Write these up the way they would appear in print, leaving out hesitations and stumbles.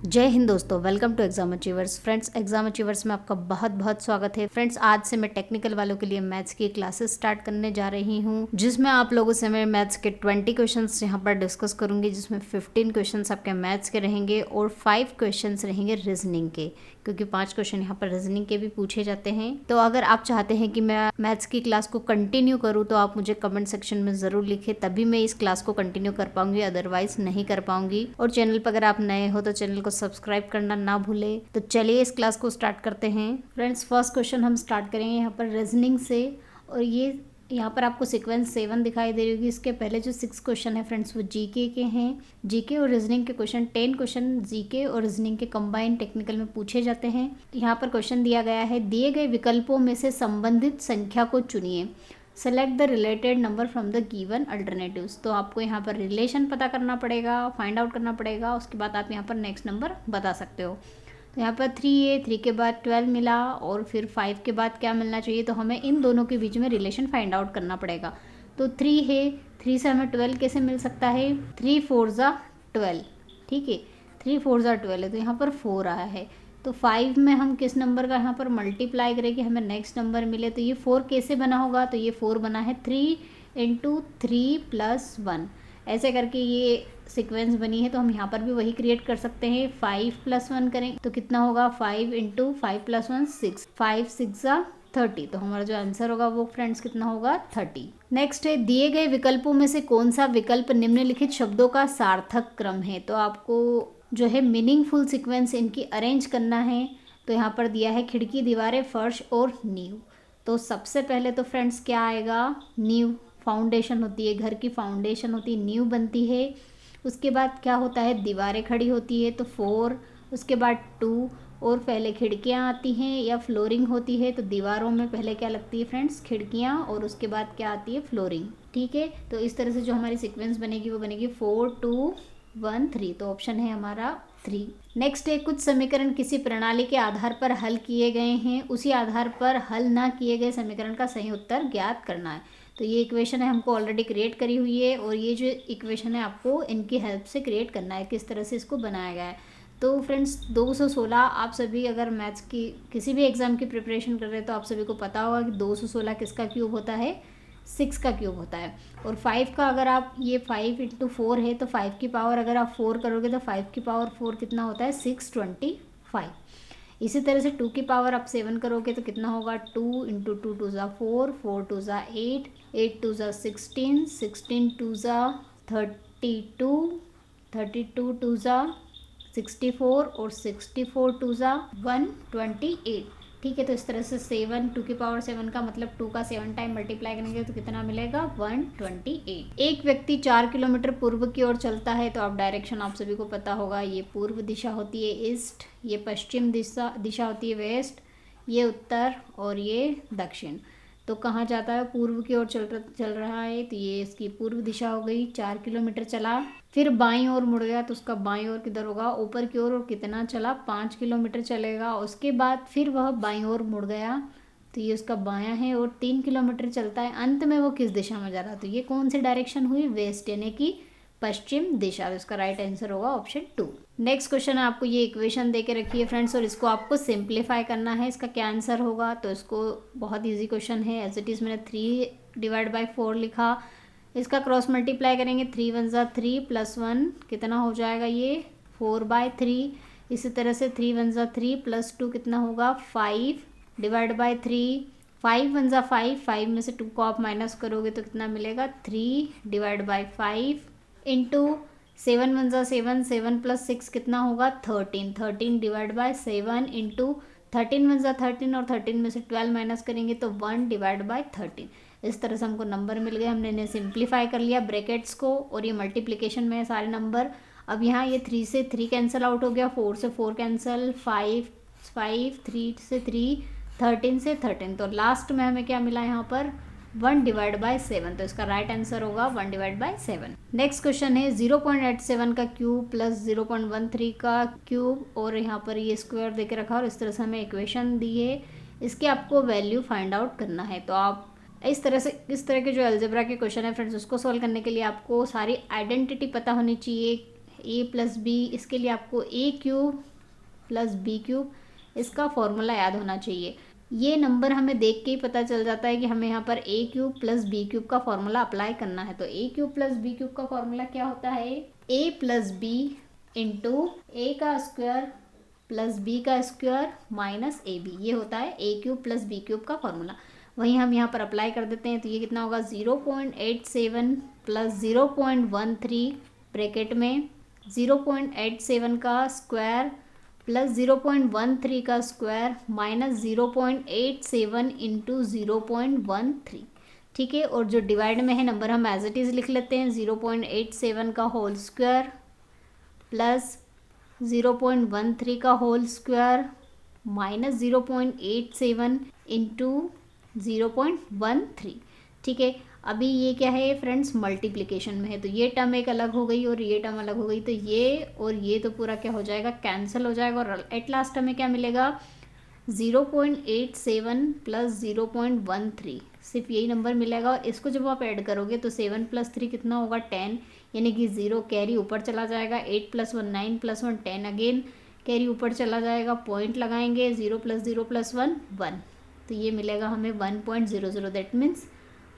जय हिंद दोस्तों, welcome to exam achievers. Friends, exam achievers में आपका बहुत बहुत स्वागत है। फ्रेंड्स, आज से मैं टेक्निकल वालों के लिए मैथ्स की क्लासेस स्टार्ट करने जा रही हूं, जिसमें आप लोगों से मैं मैथ्स के 20 क्वेश्चंस यहां पर डिस्कस करूंगी, जिसमें 15 क्वेश्चंस आपके मैथ्स के रहेंगे और 5 क्वेश्चंस रहेंगे रीजनिंग के, क्योंकि 5 क्वेश्चन यहाँ पर रीजनिंग के भी पूछे जाते हैं। तो अगर आप चाहते हैं कि मैं मैथ्स की क्लास को कंटिन्यू करूँ तो आप मुझे कमेंट सेक्शन में ज़रूर लिखें, तभी मैं इस क्लास को कंटिन्यू कर पाऊंगी, अदरवाइज नहीं कर पाऊंगी। और चैनल पर अगर आप नए हो तो चैनल को सब्सक्राइब करना ना भूले। तो चलिए इस क्लास को स्टार्ट करते हैं। फ्रेंड्स, फर्स्ट क्वेश्चन हम स्टार्ट करेंगे यहाँ पर रीजनिंग से, और ये यहाँ पर आपको सीक्वेंस 7 दिखाई दे रही होगी। इसके पहले जो 6 क्वेश्चन है फ्रेंड्स वो जीके के हैं। जीके और रीजनिंग के क्वेश्चन 10 क्वेश्चन जीके और रीजनिंग के कंबाइंड टेक्निकल में पूछे जाते हैं। यहाँ पर क्वेश्चन दिया गया है, दिए गए विकल्पों में से संबंधित संख्या को चुनिए, select the related number from the given alternatives. तो आपको यहाँ पर रिलेशन पता करना पड़ेगा, फाइंड आउट करना पड़ेगा, उसके बाद आप यहाँ पर नेक्स्ट नंबर बता सकते हो। तो यहाँ पर 3 है, 3 के बाद 12 मिला और फिर 5 के बाद क्या मिलना चाहिए, तो हमें इन दोनों के बीच में रिलेशन फाइंड आउट करना पड़ेगा। तो 3 है, 3 से हमें 12 कैसे मिल सकता है, 3 4 ज़ा 12, ठीक है, 3 4 ज़ा 12 है, तो यहाँ पर 4 आया है। तो 5 में हम किस नंबर का यहाँ पर मल्टीप्लाई करें कि हमें नेक्स्ट नंबर मिले, तो ये 4 कैसे बना होगा, तो ये 4 बना है 3 × 3 + 1, ऐसे करके ये सीक्वेंस बनी है। तो हम यहाँ पर भी वही क्रिएट कर सकते हैं, 5 + 1 करें तो कितना होगा, 5 × 5 + 1 6, 5 6 ज़ा 30। तो हमारा जो आंसर होगा वो फ्रेंड्स कितना होगा, 30। नेक्स्ट है, दिए गए विकल्पों में से कौन सा विकल्प निम्नलिखित शब्दों का सार्थक क्रम है। तो आपको जो है मीनिंगफुल सीक्वेंस इनकी अरेंज करना है। तो यहाँ पर दिया है खिड़की, दीवारें, फर्श और नींव। तो सबसे पहले तो फ्रेंड्स क्या आएगा, नींव, फाउंडेशन होती है, घर की फाउंडेशन होती है, नींव बनती है। उसके बाद क्या होता है, दीवारें खड़ी होती है तो 4, उसके बाद 2, और पहले खिड़कियाँ आती हैं या फ्लोरिंग होती है। तो दीवारों में पहले क्या लगती है फ्रेंड्स, खिड़कियाँ, और उसके बाद क्या आती है, फ्लोरिंग, ठीक है। तो इस तरह से जो हमारी सीक्वेंस बनेगी वो बनेगी 4 2 1 3। तो ऑप्शन है हमारा 3। नेक्स्ट है, कुछ समीकरण किसी प्रणाली के आधार पर हल किए गए हैं, उसी आधार पर हल ना किए गए समीकरण का सही उत्तर ज्ञात करना है। तो ये इक्वेशन है, हमको ऑलरेडी क्रिएट करी हुई है, और ये जो इक्वेशन है आपको इनकी हेल्प से क्रिएट करना है, किस तरह से इसको बनाया गया है। तो फ्रेंड्स 216, आप सभी अगर मैथ्स की किसी भी एग्जाम की प्रिपरेशन कर रहे हैं तो आप सभी को पता होगा कि 216 किसका क्यूब होता है, 6 का क्यूब होता है। और 5 का अगर आप, ये 5 × 4 है, तो 5 की पावर अगर आप 4 करोगे तो 5 की पावर 4 कितना होता है, 625। इसी तरह से 2 की पावर आप 7 करोगे तो कितना होगा, 2 × 2 2 ज़ा 4, 4 2 ज़ा 8, 8 2 ज़ा 16, 16 2 ज़ा 32, 32 2 ज़ा 64, और 64 2 ज़ा 128, ठीक है। तो इस तरह से 7, 2 की पावर 7 का मतलब 2 का 7 टाइम मल्टीप्लाई करेंगे तो कितना मिलेगा, 128। एक व्यक्ति 4 किलोमीटर पूर्व की ओर चलता है, तो आप डायरेक्शन आप सभी को पता होगा, ये पूर्व दिशा होती है ईस्ट, ये पश्चिम दिशा होती है वेस्ट, ये उत्तर और ये दक्षिण। तो कहाँ जाता है, पूर्व की ओर चल रहा है, तो ये इसकी पूर्व दिशा हो गई। 4 किलोमीटर चला, फिर बाईं ओर मुड़ गया, तो उसका बाईं ओर किधर होगा, ऊपर की ओर, और कितना चला, 5 किलोमीटर चलेगा। उसके बाद फिर वह बाईं ओर मुड़ गया, तो ये उसका बायां है, और 3 किलोमीटर चलता है। अंत में वो किस दिशा में जा रहा है, तो ये कौन सी डायरेक्शन हुई, वेस्ट, यानी कि पश्चिम दिशा। तो इसका राइट आंसर होगा ऑप्शन 2। नेक्स्ट क्वेश्चन है, आपको ये इक्वेशन दे के रखी है फ्रेंड्स, और इसको आपको सिंप्लीफाई करना है। इसका क्या आंसर होगा, तो इसको बहुत इजी क्वेश्चन है, एज इट इज़ मैंने 3/4 लिखा। इसका क्रॉस मल्टीप्लाई करेंगे, 3 1 ज़ा 3 + 1 कितना हो जाएगा, ये 4/3। इसी तरह से 3 1 ज़ा 3 + 2 कितना होगा, 5/3। 5 1 ज़ा 5, 5 में से 2 को आप माइनस करोगे तो कितना मिलेगा, 3/5 इंटू 7 1 ज़ा 7, 7 + 6 कितना होगा, 13, 13/7 इंटू 13 1 ज़ा 13, और 13 में से 12 माइनस करेंगे तो 1/13। इस तरह से हमको नंबर मिल गए। हमने इन्हें सिंप्लीफाई कर लिया ब्रैकेट्स को, और ये मल्टीप्लिकेशन में है सारे नंबर। अब यहाँ ये 3 से 3 कैंसिल आउट हो गया, 4 से 4 कैंसिल, 5 5, 3 से 3, 13 से 13। तो लास्ट में हमें क्या मिला यहाँ पर, 1/7। तो इसका राइट आंसर होगा 1/7। नेक्स्ट क्वेश्चन है, 0.87 का क्यूब प्लस 0.13 का क्यूब, और यहाँ पर ये स्क्वायर दे के रखा, और इस तरह से हमें इक्वेशन दी है, इसके आपको वैल्यू फाइंड आउट करना है। तो आप इस तरह के जो अलजेब्रा के क्वेश्चन है फ्रेंड्स, उसको सॉल्व करने के लिए आपको सारी आइडेंटिटी पता होनी चाहिए। a प्लस बी, इसके लिए आपको a cube plus B cube इसका फॉर्मूला याद होना चाहिए। ये नंबर हमें देख के ही पता चल जाता है कि हमें यहाँ पर a cube plus B cube का फॉर्मूला अप्लाई करना है। तो a cube plus B cube का फॉर्मूला क्या होता है, a plus B into A का स्क्वायर प्लस बी का स्क्वायर माइनस ए बी, ये होता है a cube plus B cube का फॉर्मूला। वहीं हम यहाँ पर अप्लाई कर देते हैं तो ये कितना होगा 0.87 प्लस 0.13 ब्रैकेट में 0.87 का स्क्वायर प्लस 0.13 का स्क्वायर माइनस 0.87 इंटू 0.13, ठीक है। और जो डिवाइड में है नंबर हम एज इट इज़ लिख लेते हैं, 0.87 का होल स्क्वायर प्लस 0.13 का होल स्क्वायर माइनस 0.87 इंटू 0.13, ठीक है। अभी ये क्या है फ्रेंड्स, मल्टीप्लिकेशन में है, तो ये टर्म एक अलग हो गई और ये टर्म अलग हो गई, तो ये और ये तो पूरा क्या हो जाएगा, कैंसिल हो जाएगा। और एट लास्ट हमें क्या मिलेगा, 0.87 प्लस 0.13, सिर्फ यही नंबर मिलेगा। और इसको जब आप ऐड करोगे तो 7 प्लस 3 कितना होगा 10, यानी कि 0 कैरी ऊपर चला जाएगा, 8 प्लस 1 9 प्लस 1 10, अगेन कैरी ऊपर चला जाएगा, पॉइंट लगाएंगे, 0 प्लस 0 प्लस 1 1, तो ये मिलेगा हमें 1.00, दैट मीन्स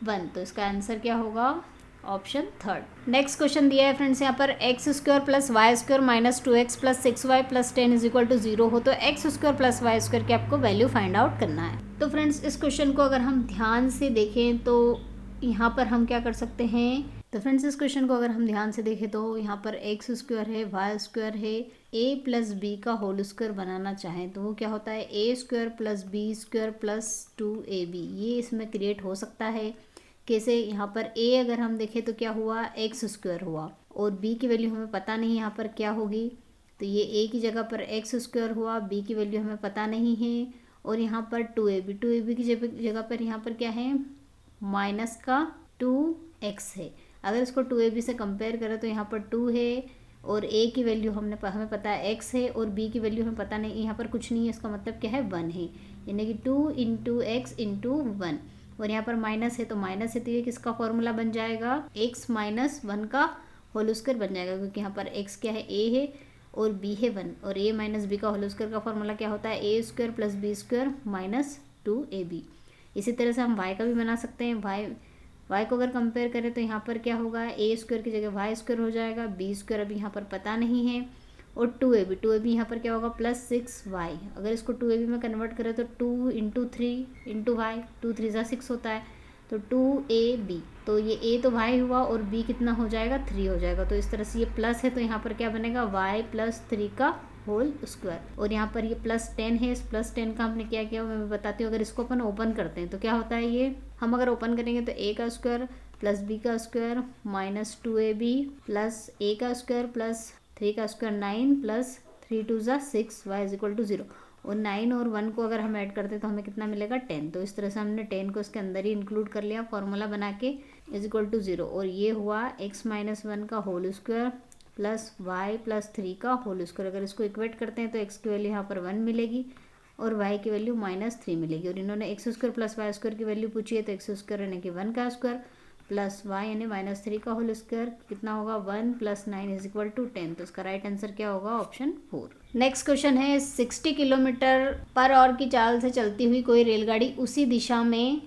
1। तो इसका आंसर क्या होगा, ऑप्शन थर्ड। नेक्स्ट क्वेश्चन दिया है फ्रेंड्स यहाँ पर, x square plus Y square minus 2x plus 6y plus 10 is equal to 0 हो तो X square plus Y square की आपको वैल्यू फाइंड आउट करना है। तो फ्रेंड्स इस क्वेश्चन को अगर हम ध्यान से देखें तो यहाँ पर हम क्या कर सकते हैं, तो फ्रेंड्स इस क्वेश्चन को अगर हम ध्यान से देखें तो यहाँ पर एक्स स्क्वायर है, वाई स्क्वायर है, ए प्लस बी का होल स्क्वायर बनाना चाहें तो वो क्या होता है, a square plus B square plus 2ab, ये इसमें क्रिएट हो सकता है। कैसे, यहाँ पर a अगर हम देखें तो क्या हुआ, एक्स स्क्वायर हुआ, और b की वैल्यू हमें पता नहीं यहाँ पर क्या होगी, तो ये a की जगह पर एक्स स्क्वायर हुआ, b की वैल्यू हमें पता नहीं है, और यहाँ पर 2ab की जगह पर यहाँ पर क्या है, माइनस का 2x है। अगर इसको 2ab से कंपेयर करें तो यहाँ पर 2 है, और a की वैल्यू हमें पता है x है, और b की वैल्यू हमें पता नहीं, यहाँ पर कुछ नहीं है, इसका मतलब क्या है 1 है, यानी कि 2 इंटू एक्स इंटू 1, और यहाँ पर माइनस है तो माइनस है, तो ये किसका फॉर्मूला बन जाएगा, x माइनस 1 का होल स्क्वायर बन जाएगा, क्योंकि यहाँ पर x क्या है, a है और b है 1, और a माइनस बी का होल स्क्वायर का फॉर्मूला क्या होता है, a square plus B square minus 2ab। इसी तरह से हम y का भी बना सकते हैं, y को अगर कंपेयर करें तो यहाँ पर क्या होगा, a स्क्वायर की जगह y स्क्वायर हो जाएगा, b स्क्वायर अभी यहाँ पर पता नहीं है, और 2ab यहाँ पर क्या होगा प्लस 6y। अगर इसको 2ab में कन्वर्ट करें तो 2 इंटू 3 इंटू वाई, 2 3 6 होता है, तो 2ab, तो ये a तो y हुआ और b कितना हो जाएगा 3 हो जाएगा। तो इस तरह से ये प्लस है तो यहाँ पर क्या बनेगा, y प्लस 3 का होल स्क्वायर, और यहाँ पर ये प्लस 10 है, इस प्लस 10 का हमने क्या किया मैं बताती हूँ। अगर इसको अपन ओपन करते हैं तो क्या होता है, ये हम अगर ओपन करेंगे तो a का स्क्वायर प्लस b का square minus 2ab plus a का स्क्वायर प्लस 3 का square 9 plus 3 2 6 y is equal to 0, और 9 और 1 को अगर हम ऐड करते हैं तो हमें कितना मिलेगा 10। तो इस तरह से हमने 10 को इसके अंदर ही इंक्लूड कर लिया फॉर्मूला बना के, इज इक्वल टू 0, और ये हुआ x माइनस 1 का whole square plus y plus 3 का होल स्क्वायर। अगर इसको इक्वेट करते हैं तो x की वैल्यू यहाँ पर 1 मिलेगी और y की वैल्यू माइनस 3 मिलेगी, और इन्होंने x square plus Y square की वैल्यू पूछी है, तो x स्क्वायर यानी कि 1 का स्क्वायर प्लस y यानी माइनस 3 का होल स्क्वायर कितना होगा 1 प्लस 9 इज इक्वल टू 10। तो इसका राइट आंसर क्या होगा, ऑप्शन 4। नेक्स्ट क्वेश्चन है, 60 किलोमीटर पर आवर की चाल से चलती हुई कोई रेलगाड़ी उसी दिशा में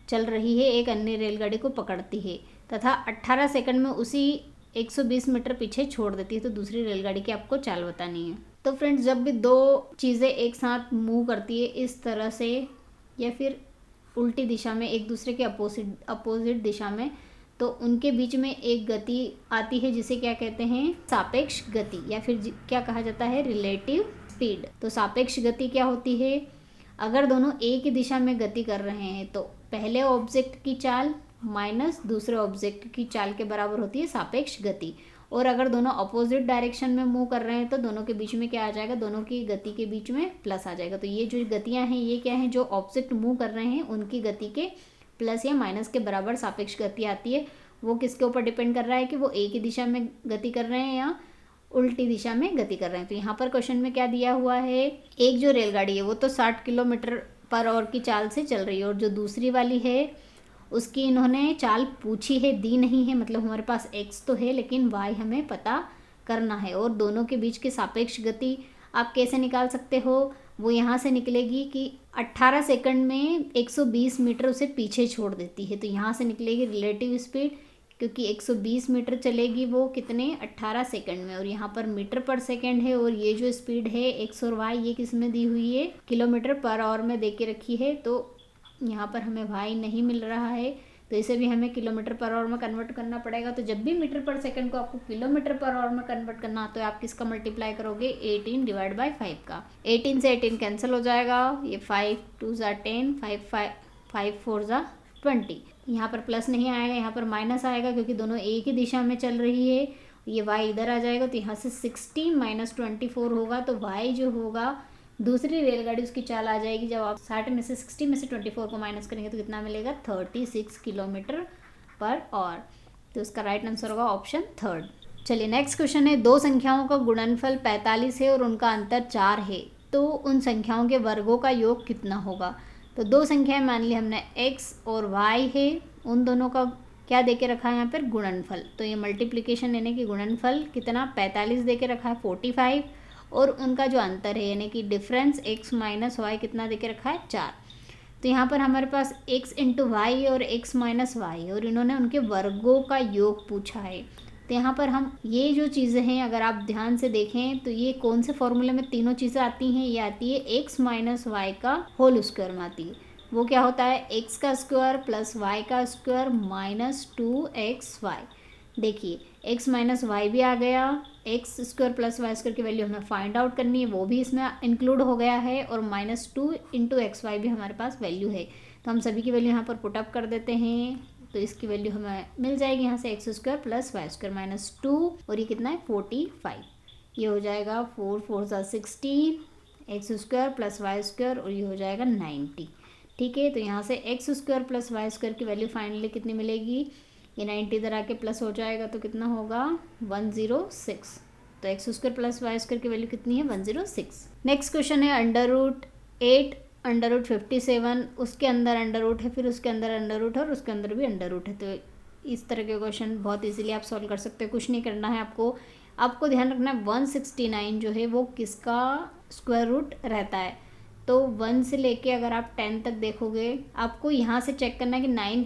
चल रही है, एक अन्य रेलगाड़ी को पकड़ती है तथा 18 सेकंड में उसी 120 मीटर पीछे छोड़ देती है, तो दूसरी रेलगाड़ी की आपको चाल बतानी है। तो फ्रेंड्स जब भी दो चीज़ें एक साथ मूव करती है इस तरह से या फिर उल्टी दिशा में एक दूसरे के अपोजिट दिशा में, तो उनके बीच में एक गति आती है जिसे क्या कहते हैं, सापेक्ष गति, या फिर क्या कहा जाता है, रिलेटिव स्पीड। तो सापेक्ष गति क्या होती है, अगर दोनों एक ही दिशा में गति कर रहे हैं तो पहले ऑब्जेक्ट की चाल माइनस दूसरे ऑब्जेक्ट की चाल के बराबर होती है सापेक्ष गति, और अगर दोनों अपोजिट डायरेक्शन में मूव कर रहे हैं तो दोनों के बीच में क्या आ जाएगा, दोनों की गति के बीच में प्लस आ जाएगा। तो ये जो गतियां हैं ये क्या हैं, जो ऑब्जेक्ट मूव कर रहे हैं उनकी गति के प्लस या माइनस के बराबर सापेक्ष गति आती है। वो किसके ऊपर डिपेंड कर रहा है कि वो एक ही दिशा में गति कर रहे हैं या उल्टी दिशा में गति कर रहे हैं। तो यहाँ पर क्वेश्चन में क्या दिया हुआ है, एक जो रेलगाड़ी है वो तो 60 किलोमीटर पर आवर की चाल से चल रही है, और जो दूसरी वाली है उसकी इन्होंने चाल पूछी है, दी नहीं है, मतलब हमारे पास x तो है लेकिन y हमें पता करना है। और दोनों के बीच की सापेक्ष गति आप कैसे निकाल सकते हो, वो यहाँ से निकलेगी कि 18 सेकंड में 120 मीटर उसे पीछे छोड़ देती है। तो यहाँ से निकलेगी रिलेटिव स्पीड, क्योंकि 120 मीटर चलेगी वो कितने 18 सेकंड में, और यहाँ पर मीटर पर सेकंड है, और ये जो स्पीड है एक्स और वाई ये किस में दी हुई है, किलोमीटर पर आवर में दे के रखी है। तो यहाँ पर हमें वाई नहीं मिल रहा है, तो इसे भी हमें किलोमीटर पर आवर में कन्वर्ट करना पड़ेगा। तो जब भी मीटर पर सेकंड को आपको किलोमीटर पर आवर में कन्वर्ट करना, तो आप किसका मल्टीप्लाई करोगे, 18 डिवाइड बाई 5 का। 18 से 18 कैंसिल हो जाएगा, ये 5 2 ज़ा 10, 5 4 ज़ा 20। यहाँ पर प्लस नहीं आएगा, यहाँ पर माइनस आएगा, क्योंकि दोनों एक ही दिशा में चल रही है। ये y इधर आ जाएगा, तो यहाँ से 16 माइनस 24 होगा। तो y जो होगा, दूसरी रेलगाड़ी उसकी चाल आ जाएगी। जब आप 60 में से 60 में से 24 को माइनस करेंगे तो कितना मिलेगा, 36 किलोमीटर पर आवर। तो इसका राइट आंसर होगा ऑप्शन 3। चलिए नेक्स्ट क्वेश्चन है, दो संख्याओं का गुणनफल 45 है और उनका अंतर 4 है, तो उन संख्याओं के वर्गों का योग कितना होगा। तो दो संख्याएं मान ली हमने x और y है, उन दोनों का क्या दे के रखा है यहाँ पर, गुणनफल। तो ये मल्टीप्लिकेशन यानी कि गुणनफल कितना 45 दे के रखा है 45, और उनका जो अंतर है यानी कि डिफरेंस x माइनस वाई कितना दे के रखा है 4। तो यहाँ पर हमारे पास x इंटू वाई और x माइनस वाई, और इन्होंने उनके वर्गों का योग पूछा है। तो यहाँ पर हम ये जो चीज़ें हैं अगर आप ध्यान से देखें तो ये कौन से फॉर्मूले में तीनों चीज़ें आती हैं, ये आती है x माइनस वाई का होल स्क्वायर में आती है। वो क्या होता है, x का स्क्वायर प्लस y का स्क्वायर माइनस 2xy। देखिए x माइनस वाई भी आ गया, X square plus Y square की वैल्यू हमें फाइंड आउट करनी है, वो भी इसमें इंक्लूड हो गया है, और माइनस 2 इंटू एक्स वाई भी हमारे पास वैल्यू है। तो हम सभी की वैल्यू यहाँ पर पुटअप कर देते हैं, तो इसकी वैल्यू हमें मिल जाएगी यहाँ से X square plus Y square minus 2, और ये कितना है 45। ये हो जाएगा 4 4 ज़ा 16 X square plus Y square, और ये हो जाएगा 90। ठीक है, तो यहाँ से X square plus Y square की वैल्यू फाइनली कितनी मिलेगी, ये 90 इधर आके प्लस हो जाएगा, तो कितना होगा 106। तो X square plus Y square की वैल्यू कितनी है 106। नेक्स्ट क्वेश्चन है √8 √57, उसके अंदर अंडर रूट है, फिर उसके अंदर अंडर रूट है, और उसके अंदर भी अंडर रूट है। तो इस तरह के क्वेश्चन बहुत इजीली आप सॉल्व कर सकते हो, कुछ नहीं करना है आपको ध्यान रखना है 169 जो है वो किसका स्क्वायर रूट रहता है। तो 1 से लेके अगर आप 10 तक देखोगे, आपको यहाँ से चेक करना है कि 9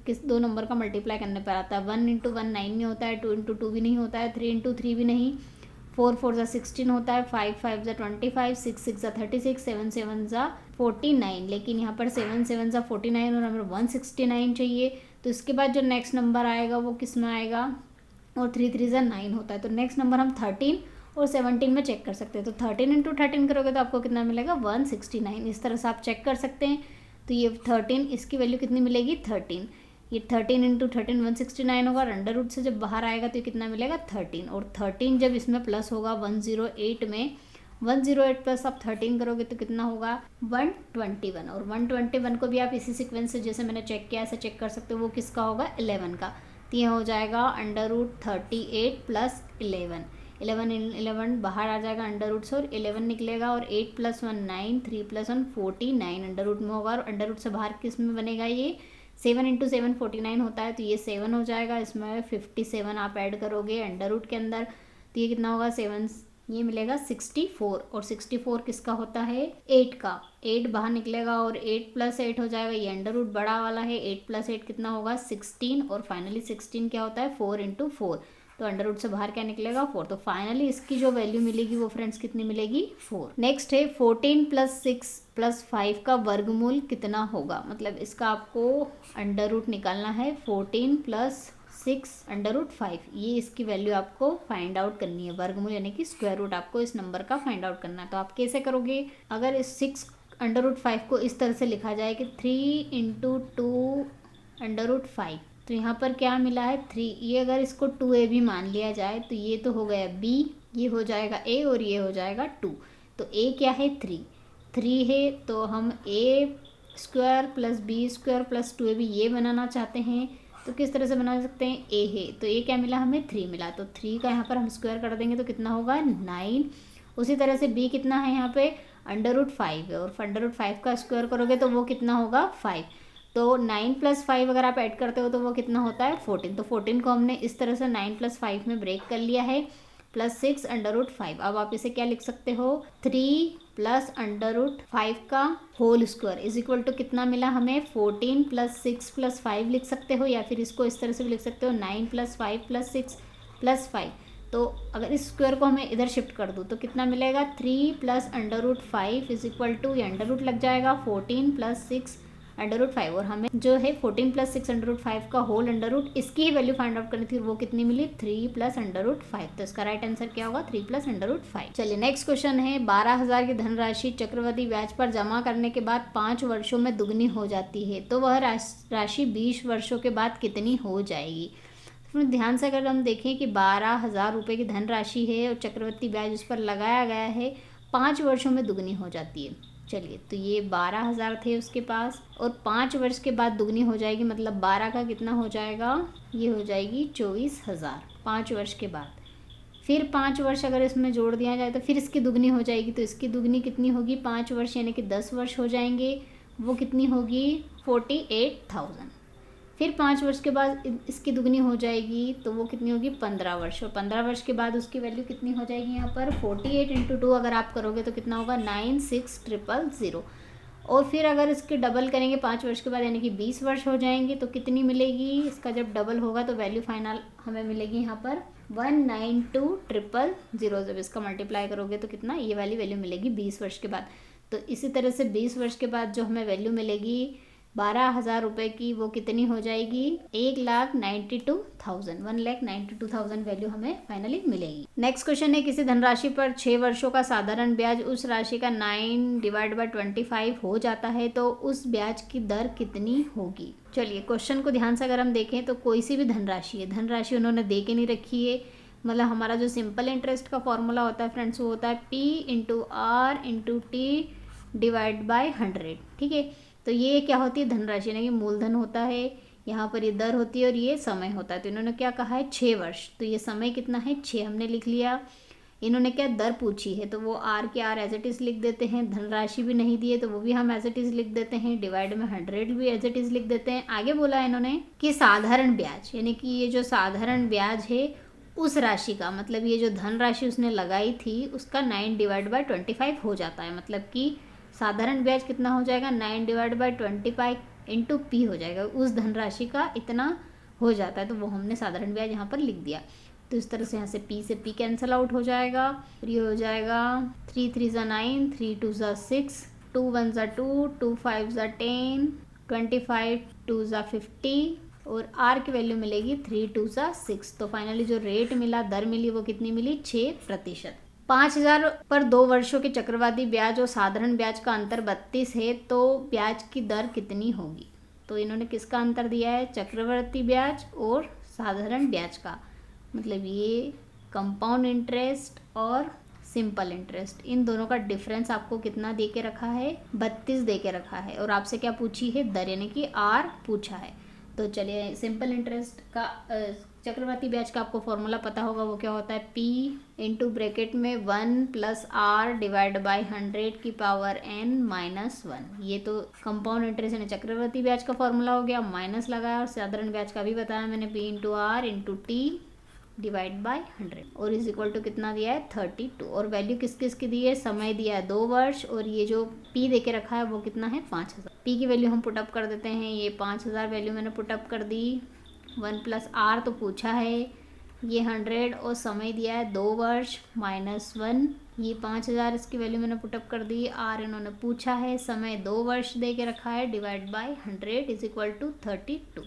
किस दो नंबर का मल्टीप्लाई करने पर आता है। 1 इंटू 1 9 नहीं होता है, 2 इंटू 2 भी नहीं होता है, 3 इंटू 3 भी नहीं, 4 4 ज़ा 16 होता है, 5 5 ज़ा 25, 6 6 ज़ा 36, 7 7 ज़ा 49। लेकिन यहाँ पर 7 7 ज़ा 49 और हमें 169 चाहिए। तो इसके बाद जो नेक्स्ट नंबर आएगा वो किस में आएगा, और 3 3 ज़ा 9 होता है। तो नेक्स्ट नंबर हम 13 और 17 में चेक कर सकते हैं। तो 13 इंटू 13 करोगे तो आपको कितना मिलेगा 169। इस तरह से आप चेक कर सकते हैं। तो ये 13, इसकी वैल्यू कितनी मिलेगी 13। ये 13 इंटू 13 169 होगा, और अंडर रूट से जब बाहर आएगा तो ये कितना मिलेगा 13, और 13 जब इसमें प्लस होगा 108 में, 108 प्लस आप 13 करोगे तो कितना होगा 121। और 121 को भी आप इसी सीक्वेंस से जैसे मैंने चेक किया ऐसे चेक कर सकते हो, वो किसका होगा 11 का। तो ये हो जाएगा √38 प्लस 11, 11 बाहर आ जाएगा अंडर रूट से, और 11 निकलेगा, और 8 + 1 9, 3 + 1 49 अंडर रूट में होगा। और अंडर रूट से बाहर किस में बनेगा, ये 7 इंटू 7 49 होता है, तो ये 7 हो जाएगा। इसमें 57 आप ऐड करोगे अंडर रूट के अंदर, तो ये कितना होगा 7, ये मिलेगा 64। और 64 किसका होता है 8 का, 8 बाहर निकलेगा, और 8 + 8 हो जाएगा, ये अंडर रूट बड़ा वाला है, 8 + 8 कितना होगा 16, और फाइनली 16 क्या होता है 4 इंटू 4, तो अंडर रूट से बाहर क्या निकलेगा 4। तो फाइनली इसकी जो वैल्यू मिलेगी वो फ्रेंड्स कितनी मिलेगी 4। नेक्स्ट है 14 + 6 + 5 का वर्गमूल कितना होगा। मतलब इसका आपको अंडर रूट निकालना है, 14 + 6 अंडर रूट 5, ये इसकी वैल्यू आपको फाइंड आउट करनी है। वर्गमूल यानी कि स्क्वायर रूट आपको इस नंबर का फाइंड आउट करना है। तो आप कैसे करोगे, अगर इस 6 अंडर रूट 5 को इस तरह से लिखा जाए कि 3 इंटू 2 अंडर रूट 5, तो यहाँ पर क्या मिला है 3, ये अगर इसको 2a भी मान लिया जाए तो ये तो हो गया b, ये हो जाएगा a, और ये हो जाएगा 2। तो a क्या है 3 है, तो हम a² + b² + 2ab ये बनाना चाहते हैं। तो किस तरह से बना सकते हैं, a है तो a क्या मिला हमें 3 मिला, तो 3 का यहाँ पर हम स्क्वायर कर देंगे तो कितना होगा 9। उसी तरह से b कितना है यहाँ पे अंडर रूट 5 है, और अंडर रूट 5 का स्क्वायर करोगे तो वो कितना होगा 5। तो 9 + 5 अगर आप ऐड करते हो तो वो कितना होता है 14। तो 14 को हमने इस तरह से 9 + 5 में ब्रेक कर लिया है। Plus 6 under root 5। अब आप इसे क्या लिख सकते हो, 3 प्लस अंडर रूट 5 का whole square is equal to कितना मिला हमें, 14 प्लस 6 प्लस 5 लिख सकते हो, या फिर इसको इस तरह से भी लिख सकते हो 9 प्लस 5 प्लस 6 प्लस 5। तो अगर इस स्क्वायर को हमें इधर शिफ्ट कर दूँ तो कितना मिलेगा, 3 plus under root 5 is equal to, ये अंडर रूट लग जाएगा 14 प्लस 6 अंडर रूट 5, और हमें जो है 14 प्लस 6 अंडर रूट 5 का होल अंडर रूट इसकी ही वैल्यू फाइंड आउट करनी थी, वो कितनी मिली, 3 प्लस अंडर रूट 5। तो इसका राइट आंसर क्या होगा, 3 प्लस अंडर रूट 5। चलिए नेक्स्ट क्वेश्चन है, 12,000 की धनराशि चक्रवृद्धि ब्याज पर जमा करने के बाद 5 वर्षों में दुगनी हो जाती है, तो वह राशि 20 वर्षों के बाद कितनी हो जाएगी। तो ध्यान से अगर हम देखें कि 12,000 रुपये की धनराशि है और चक्रवृद्धि ब्याज उस पर लगाया गया है, 5 वर्षों में दुगनी हो जाती है। चलिए, तो ये 12,000 थे उसके पास, और 5 वर्ष के बाद दुगनी हो जाएगी, मतलब 12 का कितना हो जाएगा, ये हो जाएगी 24,000 5 वर्ष के बाद। फिर 5 वर्ष अगर इसमें जोड़ दिया जाए तो फिर इसकी दुगनी हो जाएगी, तो इसकी दुगनी कितनी होगी, 5 वर्ष यानी कि 10 वर्ष हो जाएंगे, वो कितनी होगी, 48,000। फिर 5 वर्ष के बाद इसकी दुगनी हो जाएगी, तो वो कितनी होगी, 15 वर्ष, और 15 वर्ष के बाद उसकी वैल्यू कितनी हो जाएगी, यहाँ पर 48 इंटू 2 अगर आप करोगे तो कितना होगा, 96,000। और फिर अगर इसके डबल करेंगे 5 वर्ष के बाद यानी कि 20 वर्ष हो जाएंगे, तो कितनी मिलेगी, इसका जब डबल होगा तो वैल्यू फाइनल हमें मिलेगी यहाँ पर 192,000। जब इसका मल्टीप्लाई करोगे तो कितना, ये वाली वैल्यू मिलेगी 20 वर्ष के बाद। तो इसी तरह से 20 वर्ष के बाद जो हमें वैल्यू मिलेगी 12,000 रुपये की, वो कितनी हो जाएगी, 1,92,000 1,92,000 वैल्यू हमें फाइनली मिलेगी। नेक्स्ट क्वेश्चन है, किसी धनराशि पर 6 वर्षों का साधारण ब्याज उस राशि का 9/25 हो जाता है, तो उस ब्याज की दर कितनी होगी। चलिए क्वेश्चन को ध्यान से अगर हम देखें तो कोई सी भी धनराशि है, धनराशि उन्होंने दे के नहीं रखी है, मतलब हमारा जो सिंपल इंटरेस्ट का फॉर्मूला होता है फ्रेंड्स, वो होता है P into R into T divide by 100। ठीक है, तो ये क्या होती है, धनराशि यानी कि मूलधन होता है, यहाँ पर ये दर होती है और ये समय होता है। तो इन्होंने क्या कहा है, 6 वर्ष, तो ये समय कितना है, 6 हमने लिख लिया। इन्होंने क्या दर पूछी है, तो वो आर के आर एज इट इज़ लिख देते हैं, धनराशि भी नहीं दी है तो वो भी हम एज इट इज़ लिख देते हैं, डिवाइड में 100 भी एज इट इज़ लिख देते हैं। आगे बोला है इन्होंने कि साधारण ब्याज, यानी कि ये जो साधारण ब्याज है उस राशि का, मतलब ये जो धनराशि उसने लगाई थी उसका 9/25 हो जाता है, मतलब कि साधारण ब्याज कितना हो जाएगा, 9/25 इंटू P हो जाएगा, उस धनराशि का इतना हो जाता है, तो वो हमने साधारण ब्याज यहाँ पर लिख दिया। तो इस तरह से यहाँ से P कैंसिल आउट हो जाएगा, फिर ये हो जाएगा 3 3 9, 3 2 6, 2 1 2, 2 5 10, 25 2 50, और R की वैल्यू मिलेगी 3 2 6। तो फाइनली जो रेट मिला, दर मिली, वो कितनी मिली, 6%। 5,000 पर 2 वर्षों के चक्रवाती ब्याज और साधारण ब्याज का अंतर 32 है, तो ब्याज की दर कितनी होगी। तो इन्होंने किसका अंतर दिया है, चक्रवर्ती ब्याज और साधारण ब्याज का, मतलब ये कंपाउंड इंटरेस्ट और सिंपल इंटरेस्ट, इन दोनों का डिफरेंस आपको कितना दे के रखा है, 32 दे के रखा है, और आपसे क्या पूछी है, दर यानी कि R पूछा है। तो चलिए सिंपल इंटरेस्ट का चक्रवर्ती ब्याज का आपको फॉर्मूला पता होगा, वो क्या होता है, P इंटू ब्रैकेट में 1 प्लस R डिवाइड बाई 100 की पावर n माइनस 1। ये तो कंपाउंड इंटरेस्ट यानी चक्रवर्ती ब्याज का फॉर्मूला हो गया, माइनस लगाया, और साधारण ब्याज का भी बताया मैंने, P into R into T divide by 100, और इज इक्वल टू कितना दिया है, 32। और वैल्यू किस किस की दी है, समय दिया है 2 वर्ष, और ये जो P दे के रखा है वो कितना है, 5,000। P की वैल्यू हम पुटअप कर देते हैं, ये 5,000 वैल्यू मैंने पुटअप कर दी, 1 प्लस R तो पूछा है, ये 100, और समय दिया है 2 वर्ष माइनस 1, ये 5,000 इसकी वैल्यू मैंने पुटअप कर दी, R इन्होंने पूछा है, समय 2 वर्ष दे के रखा है, divide by 100 is equal to 32।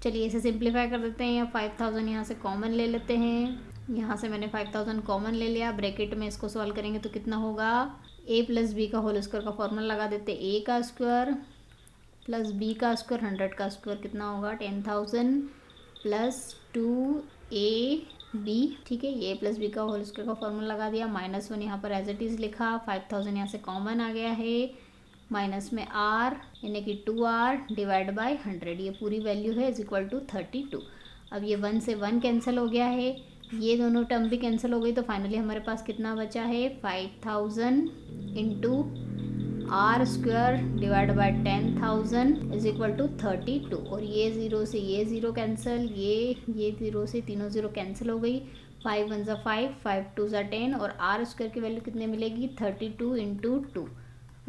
चलिए इसे सिंप्लीफाई कर देते हैं, 5,000 यहाँ से कॉमन ले लेते हैं, यहाँ से मैंने 5,000 कॉमन ले लिया, ब्रैकेट में इसको सॉल्व करेंगे तो कितना होगा, a प्लस बी का होल स्क्वायर का फॉर्मूला लगा देते हैं, a का स्क्वायर प्लस b का स्क्वायर 100 का स्क्वायर कितना होगा, 10,000 प्लस 2ab। ठीक है, ये a प्लस बी का होल स्क्वायर का फॉर्मूला लगा दिया, माइनस 1 यहाँ पर एज इट इज़ लिखा, 5,000 यहाँ से कॉमन आ गया है, माइनस में R यानी कि 2R डिवाइड बाई 100, ये पूरी वैल्यू है इज इक्वल टू 32। अब ये 1 से 1 कैंसिल हो गया है, ये दोनों टर्म भी कैंसिल हो गई, तो फाइनली हमारे पास कितना बचा है, 5,000 into R square divide by 10,000 is equal to 32, और ये 0 से ये 0 कैंसिल, ये 0 से तीनों 0 कैंसिल हो गई, 5 वन ज़ा 5, 5 टू ज़ा 10 और आर स्क्वायर की वैल्यू कितने मिलेगी 32 इंटू 2,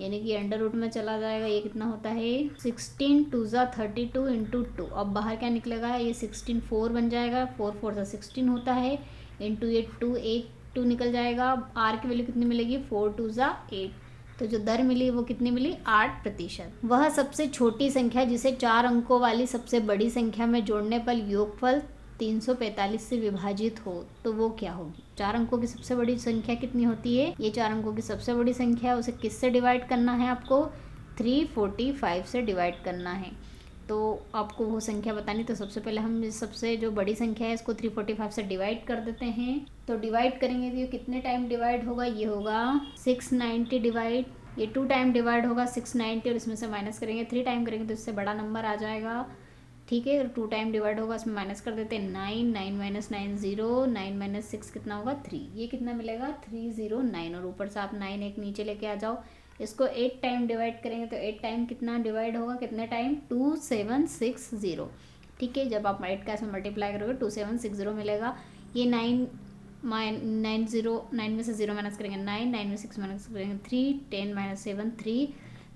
यानी कि अंडर रूट में चला जाएगा। ये कितना होता है 16 टू ज़ा 32 इंटू 2। अब बाहर क्या निकलेगा, ये 16 4 बन जाएगा, 4 4 ज़ा 16 होता है, इंटू ये 2 एक 2 निकल जाएगा। आर की वैल्यू कितनी मिलेगी 4 टू ज़ा 8। तो जो दर मिली वो कितनी मिली 8%। वह सबसे छोटी संख्या जिसे 4 अंकों वाली सबसे बड़ी संख्या में जोड़ने पर योगफल 345 से विभाजित हो तो वो क्या होगी। 4 अंकों की सबसे बड़ी संख्या कितनी होती है, ये 4 अंकों की सबसे बड़ी संख्या है, उसे किससे डिवाइड करना है आपको 345 से डिवाइड करना है। तो आपको वो संख्या बतानी, तो सबसे पहले हम सबसे जो बड़ी संख्या है इसको 345 से डिवाइड कर देते हैं। तो डिवाइड करेंगे तो ये कितने टाइम डिवाइड होगा, ये होगा 690 डिवाइड, ये 2 टाइम डिवाइड होगा 690 और इसमें से माइनस करेंगे 3 टाइम करेंगे तो इससे बड़ा नंबर आ जाएगा। ठीक है, 2 टाइम डिवाइड होगा, इसमें माइनस कर देते हैं 9, 9 माइनस 9 0, 9 माइनस 6 कितना होगा 3, ये कितना मिलेगा 309 और ऊपर से आप 9 एक नीचे लेके आ जाओ। इसको 8 टाइम डिवाइड करेंगे तो 8 टाइम कितना डिवाइड होगा, कितने टाइम 2760। ठीक है, जब आप 8 का इसमें मल्टीप्लाई करोगे 2760 मिलेगा। ये 9 में से 0 माइनस करेंगे 9, 9 में 6 माइनस करेंगे 3, 10 माइनस 7 3,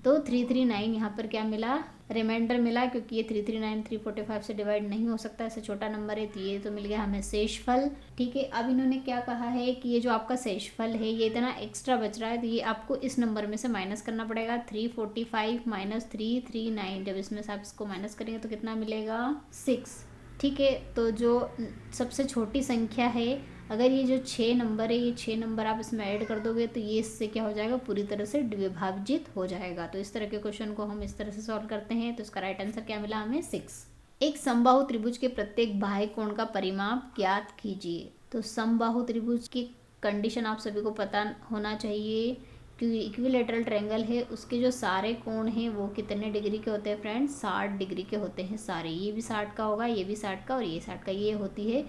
तो 339 यहाँ पर क्या मिला रिमाइंडर मिला, क्योंकि ये 339 345 से डिवाइड नहीं हो सकता, ऐसे छोटा नंबर है, तो ये तो मिल गया हमें शेषफल। ठीक है, अब इन्होंने क्या कहा है कि ये जो आपका शेषफल है ये इतना एक्स्ट्रा बच रहा है, तो ये आपको इस नंबर में से माइनस करना पड़ेगा 345 माइनस 339। जब इसमें से आप इसको माइनस करेंगे तो कितना मिलेगा 6। ठीक है, तो जो सबसे छोटी संख्या है, अगर ये जो 6 नंबर है, ये 6 नंबर आप इसमें ऐड कर दोगे तो ये इससे क्या हो जाएगा पूरी तरह से विभाजित हो जाएगा। तो इस तरह के क्वेश्चन को हम इस तरह से सॉल्व करते हैं। तो इसका राइट आंसर क्या मिला हमें 6। एक समबाहु त्रिभुज के प्रत्येक बाह्य कोण का परिमाप ज्ञात कीजिए। तो समबाहु त्रिभुज की कंडीशन आप सभी को पता होना चाहिए, क्योंकि इक्विलेटरल ट्रायंगल है, उसके जो सारे कोण हैं वो कितने डिग्री के होते हैं फ्रेंड्स 60 डिग्री के होते हैं सारे। ये भी 60 का होगा, ये भी 60 का और ये 60 का। ये होती है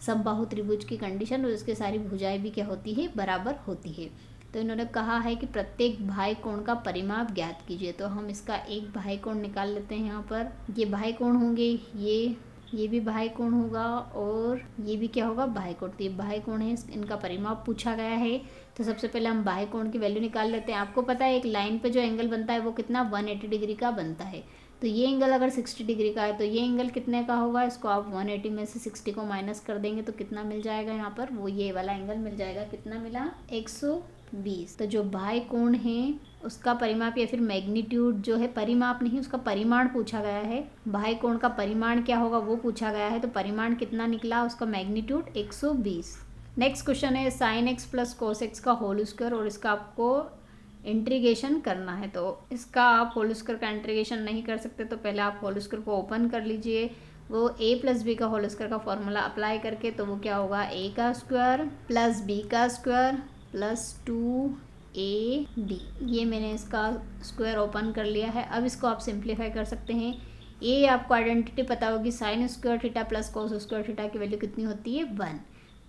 समबाहु त्रिभुज की कंडीशन और इसके सारी भुजाएं भी क्या होती है बराबर होती है। तो इन्होंने कहा है कि प्रत्येक बाह्य कोण का परिमाप ज्ञात कीजिए। तो हम इसका एक बाह्य कोण निकाल लेते हैं। यहाँ पर ये बाह्य कोण होंगे, ये भी बाह्य कोण होगा और ये भी क्या होगा बाह्य कोण। तो ये बाह्य कोण है, इनका परिमाप पूछा गया है। तो सबसे पहले हम बाह्य कोण की वैल्यू निकाल लेते हैं। आपको पता है एक लाइन पे जो एंगल बनता है वो कितना 180 डिग्री का बनता है। तो ये एंगल अगर 60 डिग्री का है तो ये एंगल कितने का होगा, इसको आप 180 में से 60 को माइनस कर देंगे तो कितना मिल जाएगा यहाँ पर, वो ये वाला एंगल मिल जाएगा। कितना मिला 120। तो जो बाह्य कोण है उसका परिमाप या फिर मैग्नीट्यूड जो है, परिमाप नहीं उसका परिमाण पूछा गया है। बाह्य कोण का परिमाण क्या होगा वो पूछा गया है। तो परिमाण कितना निकला, उसका मैग्नीट्यूड 120। नेक्स्ट क्वेश्चन है sine x plus cos x का होल स्क्वायर और इसका आपको इंटीग्रेशन करना है। तो इसका आप होल स्क्वायर का इंटीग्रेशन नहीं कर सकते, तो पहले आप होल स्क्वायर को ओपन कर लीजिए। वो a प्लस बी का होल स्क्वायर का फॉर्मूला अप्लाई करके, तो वो क्या होगा a का स्क्वायर प्लस b का स्क्वायर प्लस 2ab। ये मैंने इसका स्क्वायर ओपन कर लिया है। अब इसको आप सिंप्लीफाई कर सकते हैं। ये आपको आइडेंटिटी पता होगी, sine square theta plus cos square theta की वैल्यू कितनी होती है 1।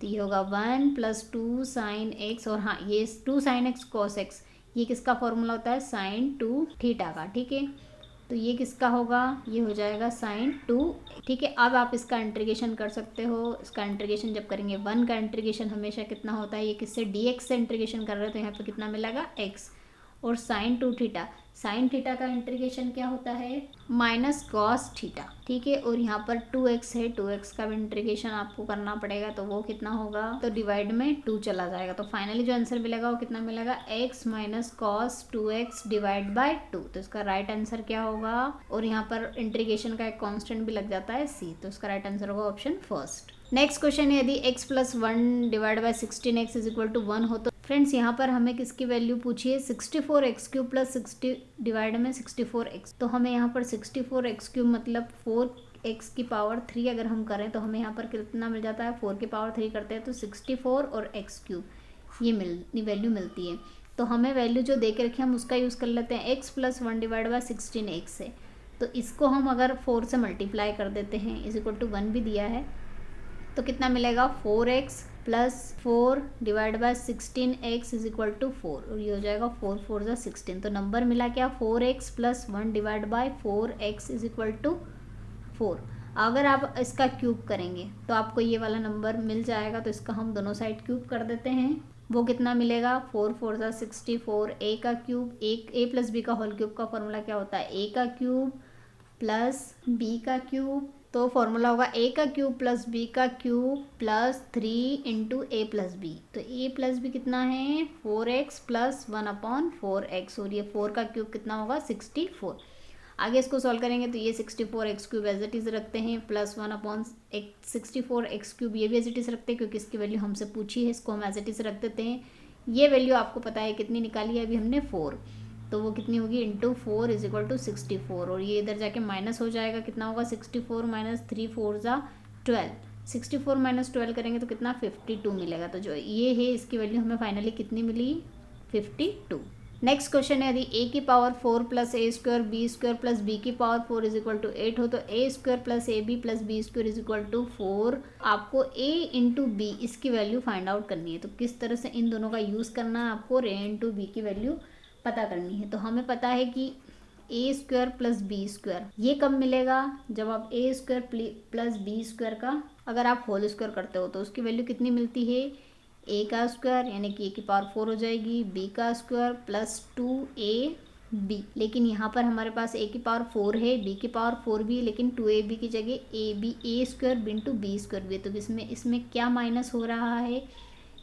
तो ये होगा 1 प्लस 2 साइन एक्स, और हाँ ये 2 साइन एक्स कोस एक्स, ये किसका फॉर्मूला होता है साइन 2 थीटा का। ठीक है, तो ये किसका होगा, ये हो जाएगा साइन 2। ठीक है, अब आप इसका इंटीग्रेशन कर सकते हो। इसका इंटीग्रेशन जब करेंगे 1 का इंटीग्रेशन हमेशा कितना होता है, ये किससे dx से इंटीग्रेशन कर रहे हैं तो यहाँ पे कितना मिलेगा x, और साइन 2 थीटा, साइन थीटा का इंटीग्रेशन क्या होता है माइनस कॉस थीटा। ठीक है, और यहाँ पर 2x है, 2x का भी इंटीग्रेशन आपको करना पड़ेगा, तो वो कितना होगा, तो डिवाइड में 2 चला जाएगा। तो फाइनली जो आंसर मिलेगा वो कितना मिलेगा x minus cos 2x divide by 2। तो इसका राइट आंसर क्या होगा, और यहाँ पर इंटीग्रेशन का एक कांस्टेंट भी लग जाता है c, तो इसका राइट आंसर होगा ऑप्शन फर्स्ट। नेक्स्ट क्वेश्चन है यदि x plus 1 divide by 16x is equal to 1 हो तो फ्रेंड्स यहाँ पर हमें किसकी वैल्यू पूछी है 64x³ प्लस 60 डिवाइड में 64x। तो हमें यहाँ पर 64x³ मतलब 4x की पावर 3 अगर हम करें तो हमें यहाँ पर कितना मिल जाता है, 4 की पावर 3 करते हैं तो 64 और x³ ये वैल्यू मिलती है। तो हमें वैल्यू जो दे के रखे हम उसका यूज़ कर लेते हैं, x plus 1 divide by 16x से। तो इसको हम अगर 4 से मल्टीप्लाई कर देते हैं इज इक्वल टू 1 भी दिया है, तो कितना मिलेगा 4x plus 4 divide by 16x is equal to 4, और ये हो जाएगा 4 4 जा 16। तो नंबर मिला क्या 4x plus 1 divide by 4x is equal to 4। अगर आप इसका क्यूब करेंगे तो आपको ये वाला नंबर मिल जाएगा, तो इसका हम दोनों साइड क्यूब कर देते हैं। वो कितना मिलेगा, 4 4 ज़ा 64, ए का क्यूब, एक ए प्लस बी का होल क्यूब का फॉर्मूला क्या होता है, ए का क्यूब प्लस बी का क्यूब। तो फॉर्मूला होगा ए का क्यूब प्लस बी का क्यूब प्लस 3 इंटू ए प्लस बी। तो ए प्लस बी कितना है, 4x प्लस 1/4x, और ये 4 का क्यूब कितना होगा, 64। आगे इसको सॉल्व करेंगे तो ये 64x cube as it is रखते हैं, प्लस 1/64x क्यूब ये भी एज इट इज़ रखते हैं, क्योंकि इसकी वैल्यू हमसे पूछी है, इसको हम एज इट इज़ रख देते हैं। ये वैल्यू आपको पता है कितनी निकाली है अभी हमने, 4, तो वो कितनी होगी, इंटू 4 इज इक्वल टू 64, और ये इधर जाके माइनस हो जाएगा, कितना होगा, 64 माइनस 3 4 ज़ा 12, 64 माइनस 12 करेंगे तो कितना, 52 मिलेगा। तो जो ये है इसकी वैल्यू हमें फाइनली कितनी मिली, 52। नेक्स्ट क्वेश्चन है, यदि ए की power 4 plus a square b square plus b की पावर 4 इज इक्वल टू 8 हो, तो a square plus A B plus B square is equal to 4। आपको ए इंटू बी इसकी वैल्यू फाइंड आउट करनी है। तो किस तरह से इन दोनों का यूज़ करना है, आपको ए इंटू बी की वैल्यू पता करनी है। तो हमें पता है कि ए स्क्वायर प्लस बी स्क्वायर ये कब मिलेगा, जब आप ए स्क्वायर प्लस बी स्क्वायर का अगर आप होल स्क्वायर करते हो तो उसकी वैल्यू कितनी मिलती है, ए का स्क्वायर यानी कि ए की पावर 4 हो जाएगी, बी का स्क्वायर प्लस 2ab। लेकिन यहाँ पर हमारे पास ए की पावर 4 है, बी की पावर 4 भी है, लेकिन 2ab की जगह ए स्क्वायर इंटू बी स्क्वायर भी है। तो इसमें क्या माइनस हो रहा है,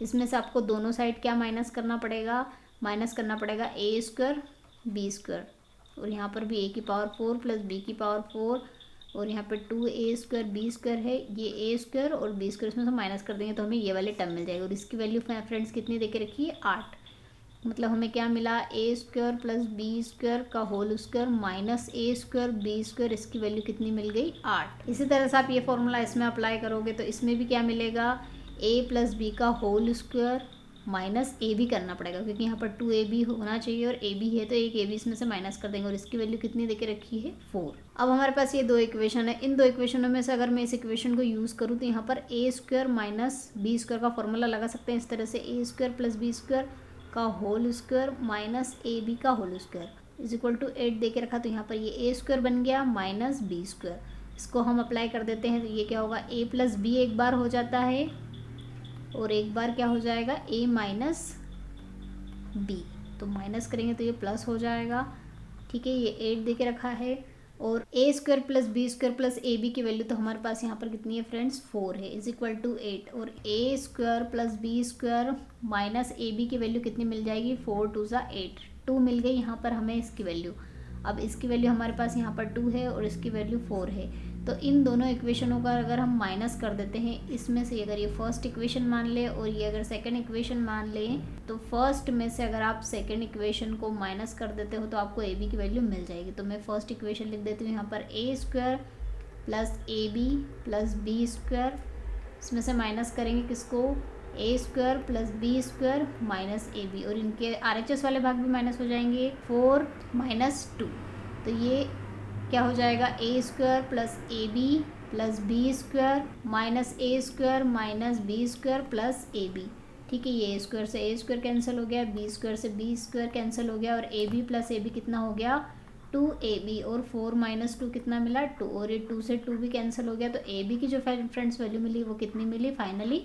इसमें से आपको दोनों साइड क्या माइनस करना पड़ेगा, माइनस करना पड़ेगा ए स्क्वायर बी स्क्वायर, और यहाँ पर भी ए की पावर 4 प्लस बी की पावर 4, और यहाँ पे 2a स्क्वायर बी स्क्वायर है, ये ए स्क्वायर और बी स्क्वायर इसमें से माइनस कर देंगे तो हमें ये वाले टर्म मिल जाएगा। और इसकी वैल्यू फ्रेंड्स कितनी देके रखी है, 8। मतलब हमें क्या मिला, ए स्क्वायर प्लस बी स्क्वायर का whole square minus a square b square, इसकी वैल्यू कितनी मिल गई, 8। इसी तरह से आप ये फॉर्मूला इसमें अप्लाई करोगे तो इसमें भी क्या मिलेगा, ए प्लस बी का होल स्क्वायर माइनस ए बी करना पड़ेगा, क्योंकि यहाँ पर 2ab होना चाहिए और ए बी है, तो एक ए बी इसमें से माइनस कर देंगे, और इसकी वैल्यू कितनी देके रखी है, 4। अब हमारे पास ये दो इक्वेशन है, इन दो इक्वेशनों में से अगर मैं इस इक्वेशन को यूज़ करूँ तो यहाँ पर a square minus b square का फॉर्मूला लगा सकते हैं इस तरह से, a square plus B square का होल स्क्वायर माइनस ए बी का whole square is equal to 8 दे के रखा। तो यहाँ पर ये ए स्क्वायर बन गया माइनस बी स्क्वायर, इसको हम अप्लाई कर देते हैं तो ये क्या होगा, ए प्लस बी एक बार हो जाता है और एक बार क्या हो जाएगा, ए माइनस बी। तो माइनस करेंगे तो ये प्लस हो जाएगा, ठीक है, ये 8 दे के रखा है। और a square plus B square plus A b की वैल्यू तो हमारे पास यहाँ पर कितनी है फ्रेंड्स, 4 है, इज इक्वल टू 8। और a square plus B square minus A b की वैल्यू कितनी मिल जाएगी, 4 2 ज़ा 8, 2 मिल गई यहाँ पर हमें इसकी वैल्यू। अब इसकी वैल्यू हमारे पास यहाँ पर 2 है और इसकी वैल्यू 4 है। तो इन दोनों इक्वेशनों का अगर हम माइनस कर देते हैं, इसमें से अगर ये फर्स्ट इक्वेशन मान ले और ये अगर सेकंड इक्वेशन मान लें, तो फर्स्ट में से अगर आप सेकंड इक्वेशन को माइनस कर देते हो तो आपको ए बी की वैल्यू मिल जाएगी। तो मैं फर्स्ट इक्वेशन लिख देती हूँ यहाँ पर, a square plus A B plus B square, इसमें से माइनस करेंगे किसको, a square plus B square minus A b, और इनके RHS वाले भाग भी माइनस हो जाएंगे, 4 माइनस 2। तो ये क्या हो जाएगा, a square plus A B plus B square minus a square minus b square plus A b, ठीक है। ये ए स्क्वायर से ए स्क्वायर कैंसिल हो गया, बी स्क्वायर से बी स्क्वायर कैंसिल हो गया, और A B plus A B कितना हो गया, 2ab, और 4 माइनस 2 कितना मिला, 2, और ये 2 से 2 भी कैंसिल हो गया। तो ए बी की जो फ्रेंड्स वैल्यू मिली वो कितनी मिली, फाइनली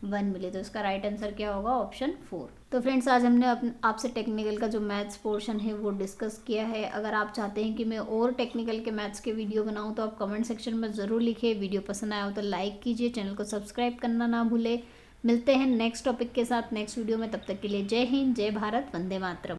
1 मिली। तो इसका राइट आंसर क्या होगा, ऑप्शन 4। तो फ्रेंड्स आज हमने आपसे टेक्निकल का जो मैथ्स पोर्शन है वो डिस्कस किया है। अगर आप चाहते हैं कि मैं और टेक्निकल के मैथ्स के वीडियो बनाऊं तो आप कमेंट सेक्शन में ज़रूर लिखिए। वीडियो पसंद आया हो तो लाइक कीजिए, चैनल को सब्सक्राइब करना ना भूले। मिलते हैं नेक्स्ट टॉपिक के साथ नेक्स्ट वीडियो में, तब तक के लिए जय हिंद, जय भारत, वंदे मातरम।